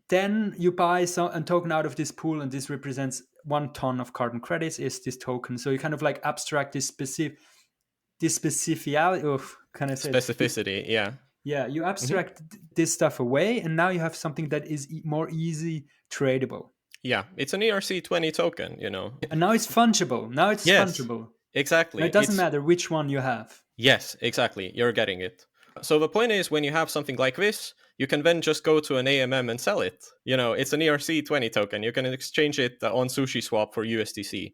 then you buy a token out of this pool, and this represents 1 ton of carbon credits is this token. So you kind of like abstract this specificality of, can I say it? Specificity, yeah. Yeah, you Mm-hmm. abstract this stuff away, and now you have something that is more easy tradable. Yeah, it's an ERC20 token. And now it's fungible. Now it's Yes, fungible. Now exactly. it doesn't matter which one you have. Yes, exactly. You're getting it. So the point is, when you have something like this, you can then just go to an AMM and sell it. It's an ERC20 token. You can exchange it on SushiSwap for USDC.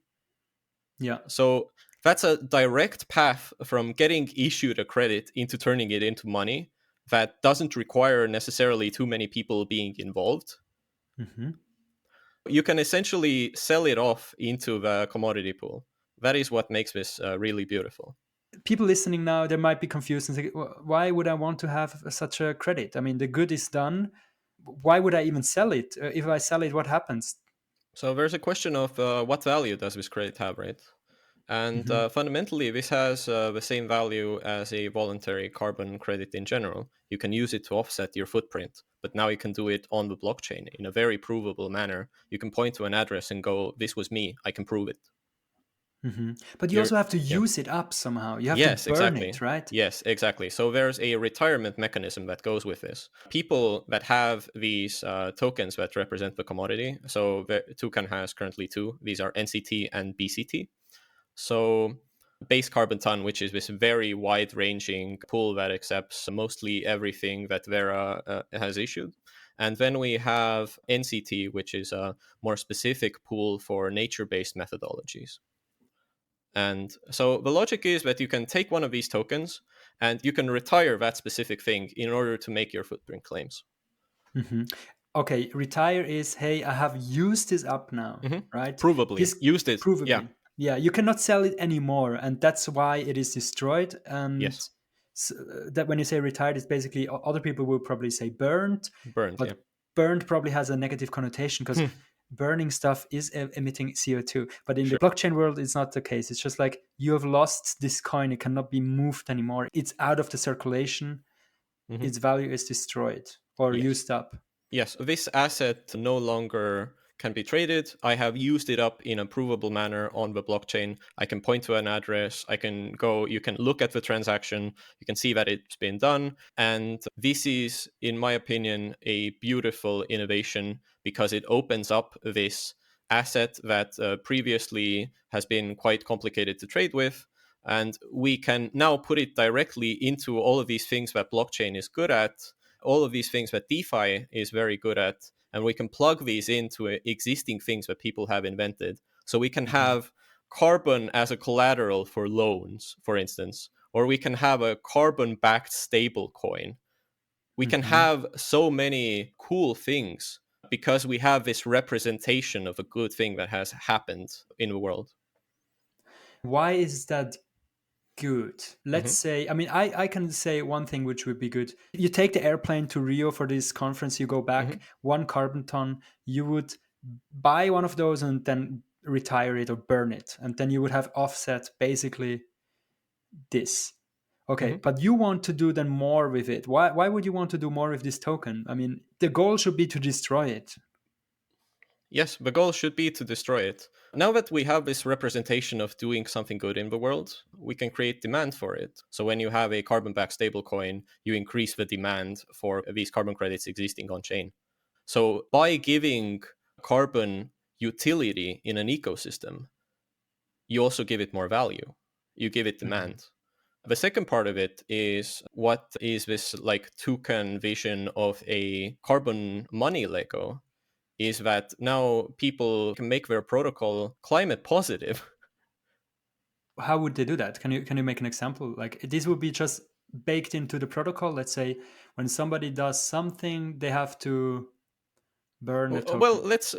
Yeah. So that's a direct path from getting issued a credit into turning it into money that doesn't require necessarily too many people being involved. Hmm. You can essentially sell it off into the commodity pool. That is what makes this really beautiful. People listening now, they might be confused and say, why would I want to have such a credit? I mean, the good is done. Why would I even sell it? If I sell it, what happens? So there's a question of what value does this credit have, right? And Hmm. fundamentally, this has the same value as a voluntary carbon credit in general. You can use it to offset your footprint, but now you can do it on the blockchain in a very provable manner. You can point to an address and go, "This was me. I can prove it." Hmm. But you You're, also have to yeah. use it up somehow. You have to Yes, burn it, exactly. right? Yes, exactly. So there's a retirement mechanism that goes with this. People that have these tokens that represent the commodity. So Toucan has currently two. These are NCT and BCT. So base carbon ton, which is this very wide-ranging pool that accepts mostly everything that Vera has issued. And then we have NCT, which is a more specific pool for nature-based methodologies. And so the logic is that you can take one of these tokens and you can retire that specific thing in order to make your footprint claims. Hmm. Okay, retire is, hey, I have used this up now, Mm-hmm. right? Provably This used it. Yeah. provably. Yeah, you cannot sell it anymore, and that's why it is destroyed. And Yes, that when you say retired, it's basically other people will probably say burned, burned. Yeah, but burned probably has a negative connotation because Hmm. burning stuff is emitting CO2. But in the Sure. blockchain world, it's not the case. It's just like you have lost this coin; it cannot be moved anymore. It's out of the circulation. Hmm. Its value is destroyed or Yes. used up. Yes, this asset no longer can be traded. I have used it up in a provable manner on the blockchain. I can point to an address. I can go, you can look at the transaction. You can see that it's been done. And this is, in my opinion, a beautiful innovation because it opens up this asset that previously has been quite complicated to trade with. And we can now put it directly into all of these things that blockchain is good at, all of these things that DeFi is very good at, and we can plug these into existing things that people have invented. So we can Mhm. have carbon as a collateral for loans, for instance, or we can have a carbon backed stable coin. We can Mhm. have so many cool things because we have this representation of a good thing that has happened in the world. Why is that good? Let's Hmm. say, I mean, I can say one thing which would be good. You take the airplane to Rio for this conference, you go back, Hmm. 1 carbon ton, you would buy one of those and then retire it or burn it. And then you would have offset basically this. Okay, Hmm. but you want to do then more with it. Why would you want to do more with this token? I mean, the goal should be to destroy it. Yes, the goal should be to destroy it. Now that we have this representation of doing something good in the world, we can create demand for it. So when you have a carbon backed stablecoin, you increase the demand for these carbon credits existing on chain. So by giving carbon utility in an ecosystem, you also give it more value. You give it Mhm. demand. The second part of it is what is this like toucan vision of a carbon money Lego? Is that now people can make their protocol climate positive. How would they do that? Can you make an example? Like this would be just baked into the protocol. Let's say when somebody does something, they have to burn a Well, token. let's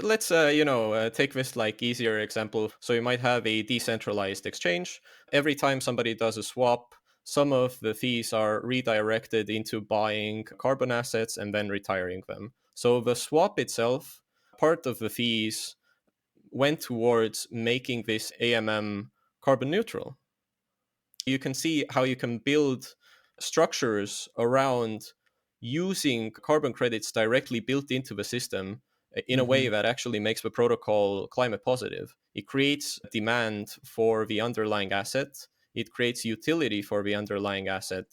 take this like easier example. So you might have a decentralized exchange. Every time somebody does a swap, some of the fees are redirected into buying carbon assets and then retiring them. So the swap itself, part of the fees went towards making this AMM carbon neutral. You can see how you can build structures around using carbon credits directly built into the system in a way Hmm. that actually makes the protocol climate positive. It creates demand for the underlying asset, it creates utility for the underlying asset,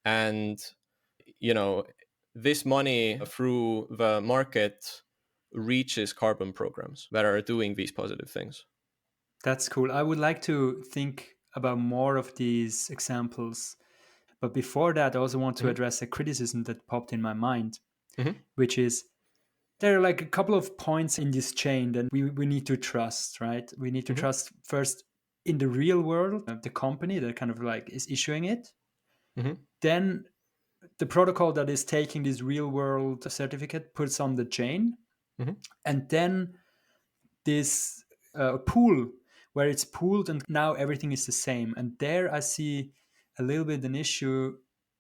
and you know this money through the market reaches carbon programs that are doing these positive things. That's cool. I would like to think about more of these examples. But before that, I also want to Hmm. address a criticism that popped in my mind, Hmm. which is there are like a couple of points in this chain that we need to trust, right? We need to Hmm. trust first in the real world, the company that kind of like is issuing it. Hmm. Then the protocol that is taking this real world certificate puts on the chain. Hmm. And then this pool where it's pooled and now everything is the same. And there I see a little bit an issue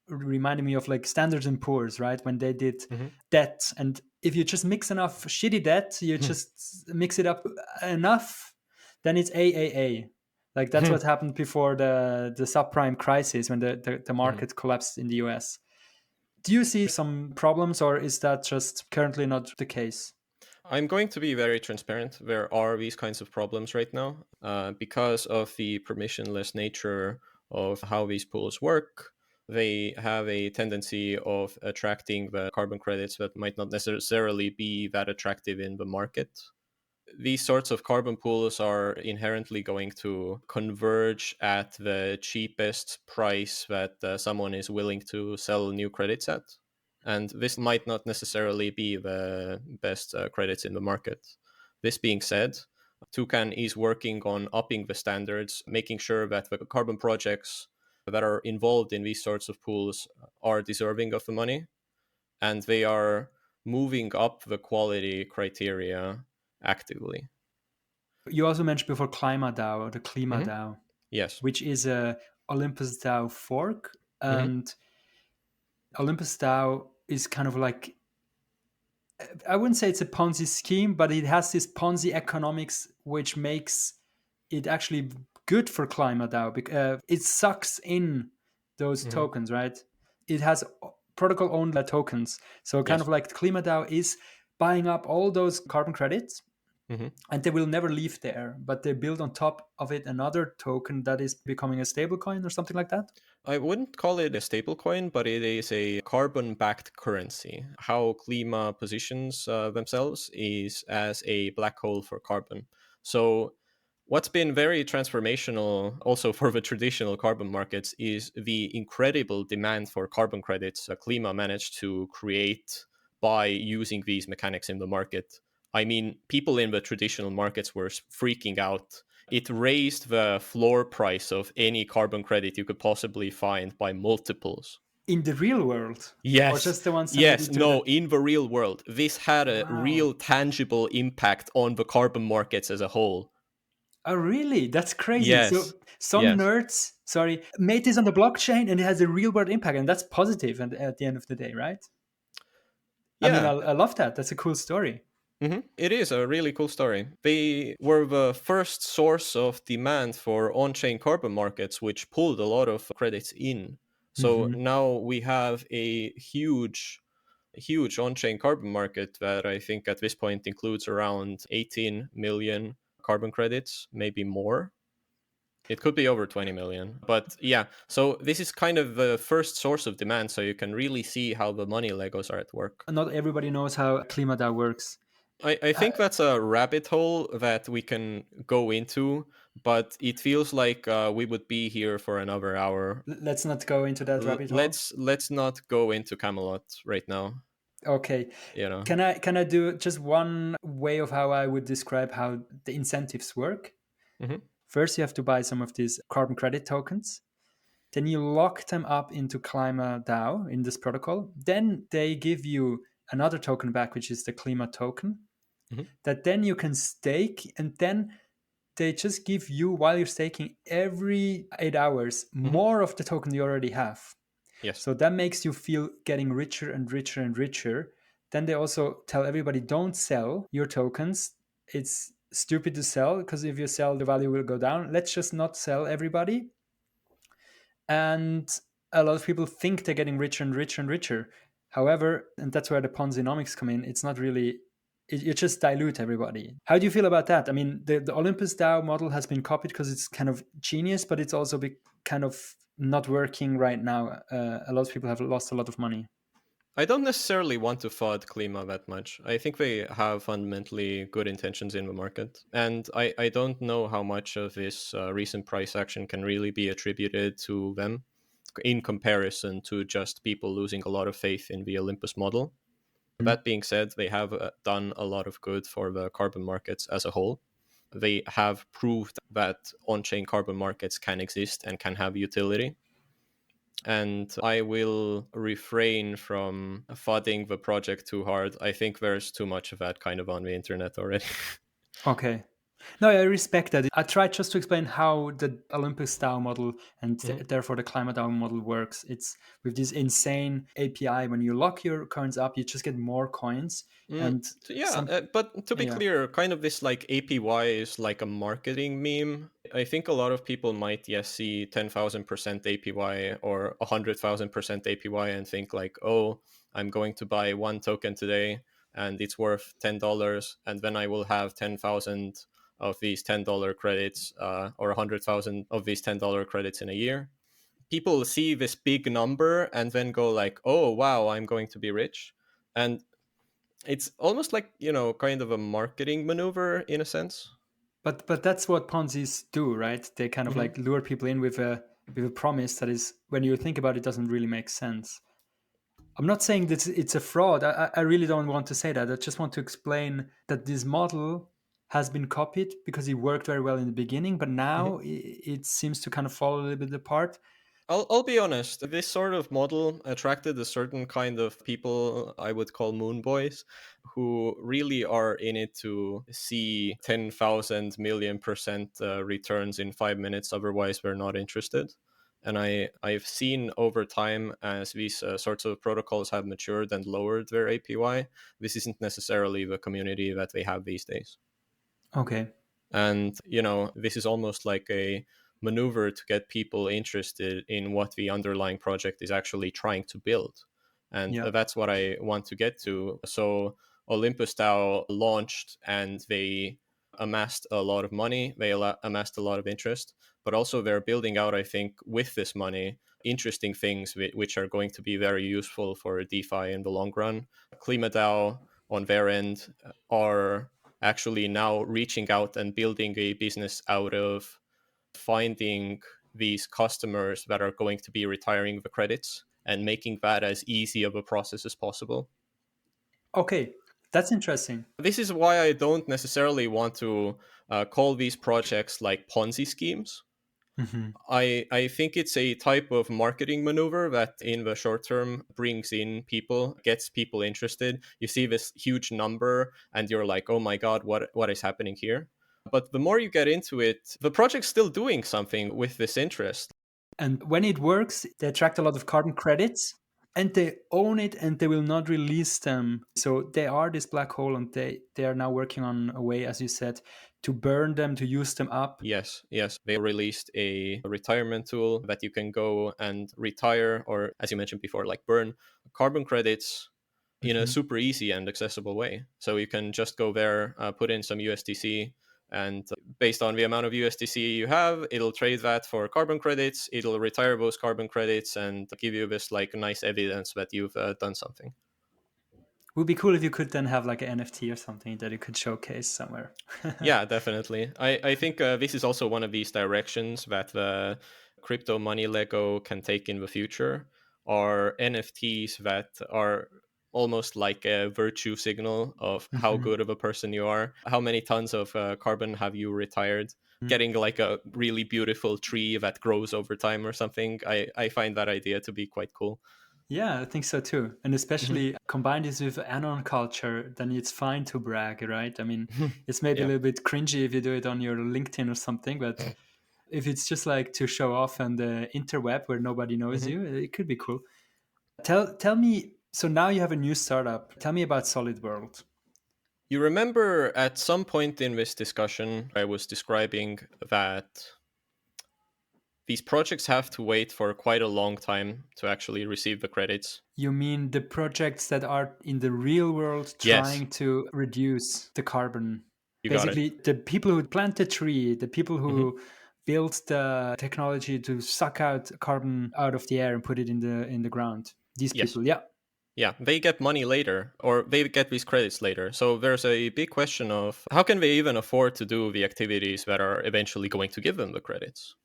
reminding me of like Standards and Poor's, right? When they did Hmm. debt. And if you just mix enough shitty debt, you just mix it up enough, then it's AAA. Like that's what happened before the subprime crisis when the Hmm. market collapsed in the US. Do you see some problems or is that just currently not the case? I'm going to be very transparent. There are these kinds of problems right now because of the permissionless nature of how these pools work. They have a tendency of attracting the carbon credits that might not necessarily be that attractive in the market. These sorts of carbon pools are inherently going to converge at the cheapest price that someone is willing to sell new credits at. And this might not necessarily be the best credits in the market. This being said, Toucan is working on upping the standards, making sure that the carbon projects that are involved in these sorts of pools are deserving of the money, and they are moving up the quality criteria actively. You also mentioned before ClimaDAO, the Hmm. ClimaDAO, Yes. which is a Olympus DAO fork. Hmm. And Olympus DAO is kind of like, I wouldn't say it's a Ponzi scheme, but it has this Ponzi economics, which makes it actually good for ClimaDAO because it sucks in those Hmm. tokens, right? It has protocol owned tokens. So kind Yes. of like ClimaDAO is buying up all those carbon credits, Hmm. and they will never leave there, but they build on top of it another token that is becoming a stable coin or something like that. I wouldn't call it a stablecoin, but it is a carbon-backed currency. How Klima positions themselves is as a black hole for carbon. So what's been very transformational also for the traditional carbon markets is the incredible demand for carbon credits Klima managed to create by using these mechanics in the market. I mean, people in the traditional markets were freaking out. It raised the floor price of any carbon credit you could possibly find by multiples. In the real world, or Yes, just the ones sending yes, it to the. no, in the real world, this had a Wow. real tangible impact on the carbon markets as a whole. Oh, really? That's crazy. Yes, So some yes, nerds, sorry, made this on the blockchain and it has a real world impact. And that's positive at the end of the day, right? I mean, yeah. I love that. That's a cool story. It is a really cool story. They were the first source of demand for on chain carbon markets, which pulled a lot of credits in. So Hmm. now we have a huge on-chain carbon market that I think at this point includes around 18 million carbon credits, maybe more. It could be over 20 million. But yeah, so this is kind of the first source of demand, so you can really see how the money Legos are at work. Not everybody knows how ClimaDAO works. I think that's a rabbit hole that we can go into, but it feels like we would be here for another hour. Let's not go into that rabbit hole. Let's not go into Camelot right now. Okay. You know. Can I do just one way of how I would describe how the incentives work? Hmm. First, you have to buy some of these carbon credit tokens. Then you lock them up into Klima DAO in this protocol. Then they give you another token back, which is the Klima token, Hmm. that then you can stake. And then they just give you, while you're staking, every 8 hours, Hmm. more of the token you already have. Yes. So that makes you feel getting richer and richer and richer. Then they also tell everybody, don't sell your tokens. It's stupid to sell because if you sell, the value will go down. Let's just not sell everybody. And a lot of people think they're getting richer and richer and richer. However, and that's where the Ponzinomics come in, it's not really, you just dilute everybody. How do you feel about that? I mean, the Olympus DAO model has been copied because it's kind of genius, but it's also kind of not working right now. A lot of people have lost a lot of money. I don't necessarily want to FUD Klima that much. I think they have fundamentally good intentions in the market. And I don't know how much of this recent price action can really be attributed to them in comparison to just people losing a lot of faith in the Olympus model. Mhm. That being said, they have done a lot of good for the carbon markets as a whole. They have proved that on chain carbon markets can exist and can have utility, and I will refrain from fudding the project too hard. I think there's too much of that kind of on the internet already. Okay. No, I respect that. I tried just to explain how the Olympus style model and Mhm. therefore the climate down model works. It's with this insane API. When you lock your coins up, you just get more coins. Mm, And so yeah, some, but to be yeah, clear, kind of this like APY is like a marketing meme. I think a lot of people might, yes, see 10,000% APY or 100,000% APY and think like, oh, I'm going to buy one token today and it's worth $10, and then I will have 10,000 of these $10 credits or 100,000 of these $10 credits in a year. People see this big number and then go like, oh, wow, I'm going to be rich. And it's almost like, kind of a marketing maneuver in a sense. but that's what Ponzi's do, right? They kind of Hmm. like lure people in with a promise that is, when you think about it, doesn't really make sense. I'm not saying that it's a fraud. I really don't want to say that. I just want to explain that this model has been copied because it worked very well in the beginning, but Hmm. now it seems to kind of fall a little bit apart. I'll be honest, this sort of model attracted a certain kind of people I would call moon boys, who really are in it to see 10,000 million percent returns in 5 minutes, otherwise, we're not interested. And I've seen over time as these sorts of protocols have matured and lowered their APY, this isn't necessarily the community that they have these days. Okay. And, this is almost like a maneuver to get people interested in what the underlying project is actually trying to build. And Yeah. that's what I want to get to. So Olympus DAO launched and they amassed a lot of money, they amassed a lot of interest, but also they're building out, I think, with this money, interesting things which are going to be very useful for DeFi in the long run. KlimaDAO on their end are actually now reaching out and building a business out of finding these customers that are going to be retiring the credits and making that as easy of a process as possible. Okay. That's interesting. This is why I don't necessarily want to call these projects like Ponzi schemes. Hmm. I think it's a type of marketing maneuver that in the short term brings in people, gets people interested. You see this huge number and you're like, oh my God, what is happening here? But the more you get into it, the project's still doing something with this interest. And when it works, they attract a lot of carbon credits and they own it and they will not release them. So they are this black hole and they are now working on a way, as you said, to burn them, to use them up. Yes, yes. They released a retirement tool that you can go and retire, or as you mentioned before, like burn carbon credits in a Mhm. super easy and accessible way. So you can just go there, put in some USDC, and based on the amount of USDC you have, it'll trade that for carbon credits. It'll retire those carbon credits and give you this like nice evidence that you've done something. Would be cool if you could then have like an NFT or something that you could showcase somewhere. Yeah, definitely. I think this is also one of these directions that the crypto money Lego can take in the future, are NFTs that are almost like a virtue signal of how Mhm. good of a person you are. How many tons of carbon have you retired? Getting like a really beautiful tree that grows over time or something. I find that idea to be quite cool. Yeah, I think so too. And especially combine this with anon culture, then it's fine to brag, right? I mean, it's maybe a Yeah. little bit cringy if you do it on your LinkedIn or something, but if it's just like to show off on the interweb where nobody knows Mhm. you, it could be cool. Tell me, so now you have a new startup. Tell me about Solid World. You remember at some point in this discussion, I was describing that these projects have to wait for quite a long time to actually receive the credits. You mean the projects that are in the real world Yes, trying to reduce the carbon? you got it. Basically, the people who plant the tree, the people Hmm. who built the technology to suck out carbon out of the air and put it in the ground. These Yes. people, yeah. Yeah, they get money later, or they get these credits later. So there's a big question of how can they even afford to do the activities that are eventually going to give them the credits?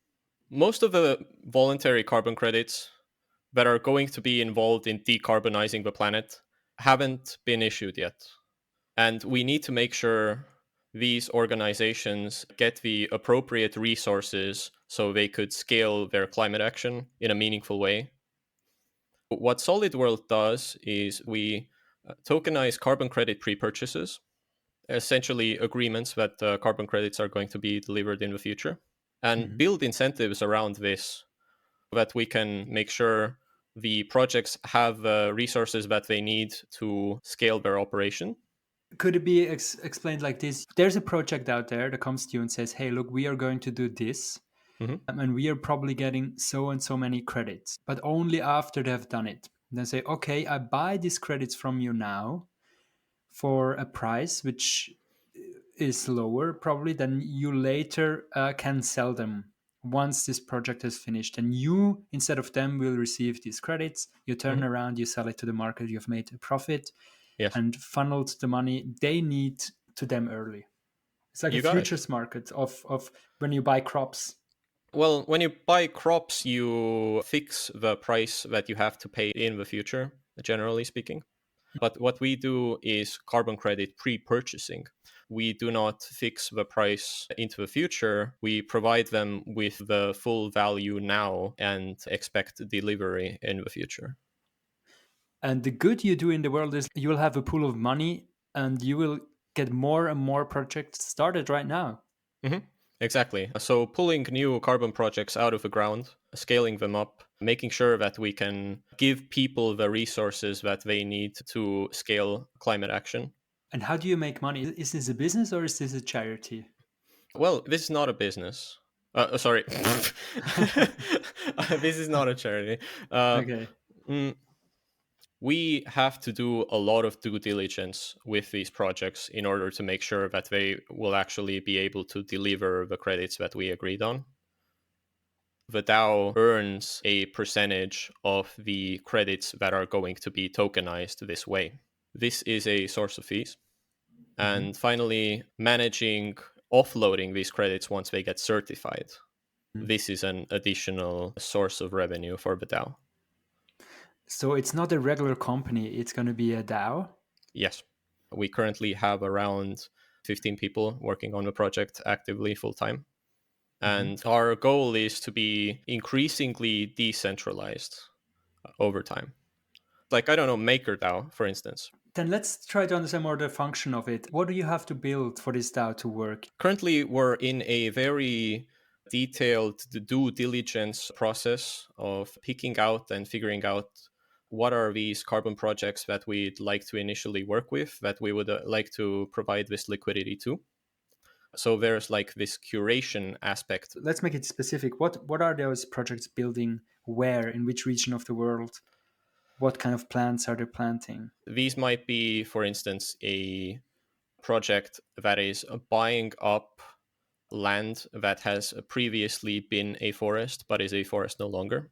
Most of the voluntary carbon credits that are going to be involved in decarbonizing the planet haven't been issued yet. And we need to make sure these organizations get the appropriate resources so they could scale their climate action in a meaningful way. What Solid World does is we tokenize carbon credit pre purchases, essentially agreements that carbon credits are going to be delivered in the future, and Mhm. build incentives around this that we can make sure the projects have the resources that they need to scale their operation. Could it be explained like this? There's a project out there that comes to you and says, hey, look, we are going to do this. Mhm. And we are probably getting so and so many credits, but only after they have done it. And then say, okay, I buy these credits from you now for a price which is lower probably than you later can sell them once this project is finished. And you, instead of them, will receive these credits. You turn Mhm. around, you sell it to the market, you've made a profit Yes, and funneled the money they need to them early. It's like a you got it. futures market of when you buy crops. Well, when you buy crops, you fix the price that you have to pay in the future, generally speaking. But what we do is carbon credit pre purchasing. we do not fix the price into the future. We provide them with the full value now and expect delivery in the future. And the good you do in the world is you will have a pool of money and you will get more and more projects started right now. Mm-hmm. Exactly. So pulling new carbon projects out of the ground, scaling them up, making sure that we can give people the resources that they need to scale climate action. And how do you make money? Is this a business or is this a charity? Well, this is not a business. Sorry. This is not a charity. Uh, Okay. mm, we have to do a lot of due diligence with these projects in order to make sure that they will actually be able to deliver the credits that we agreed on. The DAO earns a percentage of the credits that are going to be tokenized this way. This is a source of fees. Mhm. And finally, managing offloading these credits once they get certified. This is an additional source of revenue for the DAO. So it's not a regular company, it's going to be a DAO. Yes. We currently have around 15 people working on the project actively full time. Mhm. And our goal is to be increasingly decentralized over time. Like, I don't know, MakerDAO, for instance. Then let's try to understand more the function of it. What do you have to build for this DAO to work? Currently, we're in a very detailed due diligence process of picking out and figuring out what are these carbon projects that we'd like to initially work with, that we would like to provide this liquidity to. So there's like this curation aspect. Let's make it specific. What are those projects building? Where? In which region of the world? What kind of plants are they planting? These might be, for instance, a project that is buying up land that has previously been a forest but is a forest no longer.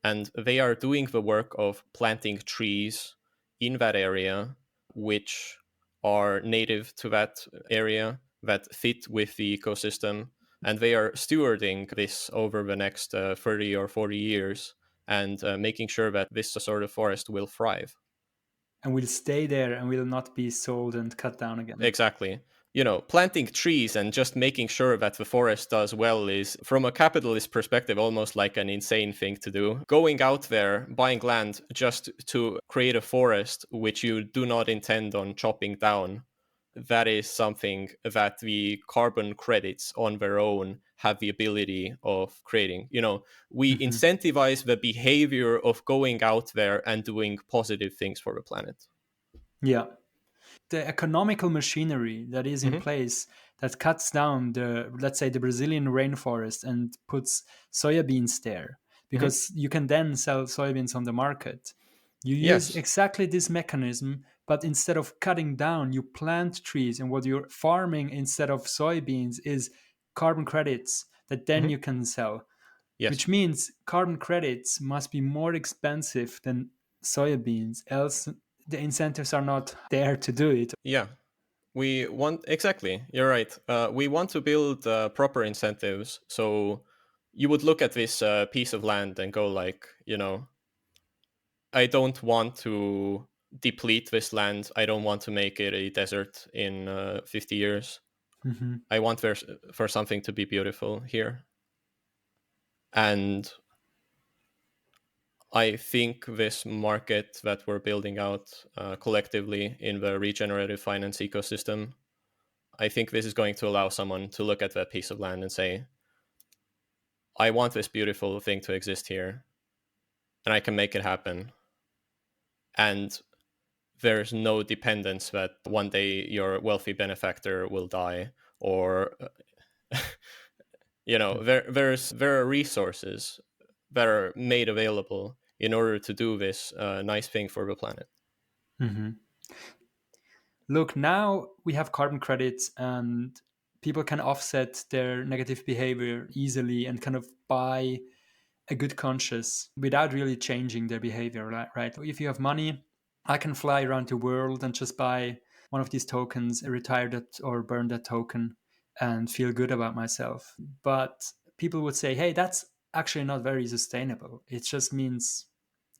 And they are doing the work of planting trees in that area, which are native to that area, that fit with the ecosystem. And they are stewarding this over the next 30 or 40 years and making sure that this sort of forest will thrive. And will stay there and will not be sold and cut down again. Exactly. Planting trees and just making sure that the forest does well is, from a capitalist perspective, almost like an insane thing to do. Going out there, buying land just to create a forest which you do not intend on chopping down, that is something that the carbon credits on their own have the ability of creating. We Mhm. incentivize the behavior of going out there and doing positive things for the planet. Yeah. The economical machinery that is in Hmm. place that cuts down let's say the Brazilian rainforest and puts soybeans there Hmm. because you can then sell soybeans on the market. You use Yes. exactly this mechanism, but instead of cutting down, you plant trees, and what you're farming instead of soybeans is carbon credits that then Hmm. you can sell, Yes. which means carbon credits must be more expensive than soybeans, else the incentives are not there to do it. Yeah, we want exactly. You're right. We want to build proper incentives. So you would look at this piece of land and go like, I don't want to deplete this land. I don't want to make it a desert in 50 years. Mhm. I want for something to be beautiful here. And I think this market that we're building out collectively in the regenerative finance ecosystem, I think this is going to allow someone to look at that piece of land and say, I want this beautiful thing to exist here, and I can make it happen. And there's no dependence that one day your wealthy benefactor will die, or there are resources that are made available in order to do this nice thing for the planet. Mhm. Look, now we have carbon credits and people can offset their negative behavior easily and kind of buy a good conscience without really changing their behavior, right? If you have money, I can fly around the world and just buy one of these tokens, retire that or burn that token and feel good about myself. But people would say, hey, that's actually not very sustainable. It just means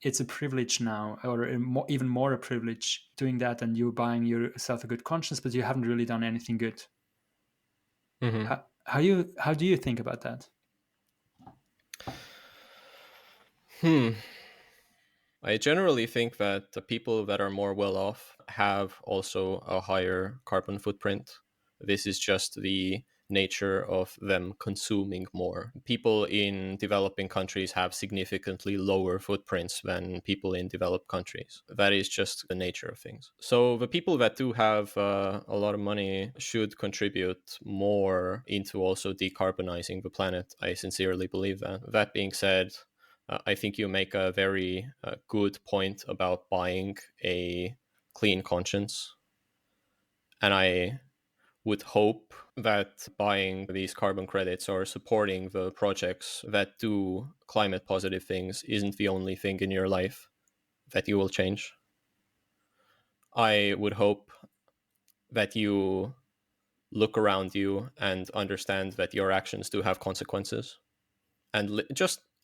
it's a privilege now, or even more a privilege doing that, and you buying yourself a good conscience, but you haven't really done anything good. Mm-hmm. How do you think about that? I generally think that the people that are more well off have also a higher carbon footprint. This is just the nature of them consuming more. People in developing countries have significantly lower footprints than people in developed countries. That is just the nature of things. So the people that do have a lot of money should contribute more into also decarbonizing the planet. I sincerely believe that. That being said, I think you make a very good point about buying a clean conscience. And I would hope that buying these carbon credits or supporting the projects that do climate positive things isn't the only thing in your life that you will change. I would hope that you look around you and understand that your actions do have consequences. And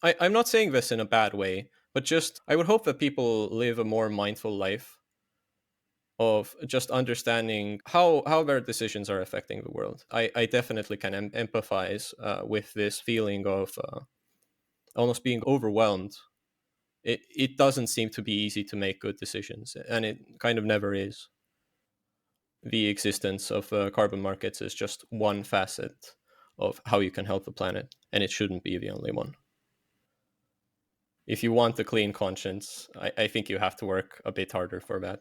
I'm not saying this in a bad way, but just I would hope that people live a more mindful life of just understanding how their decisions are affecting the world. I definitely can empathize with this feeling of almost being overwhelmed. It doesn't seem to be easy to make good decisions, and it kind of never is. The existence of carbon markets is just one facet of how you can help the planet, and it shouldn't be the only one. If you want a clean conscience, I think you have to work a bit harder for that.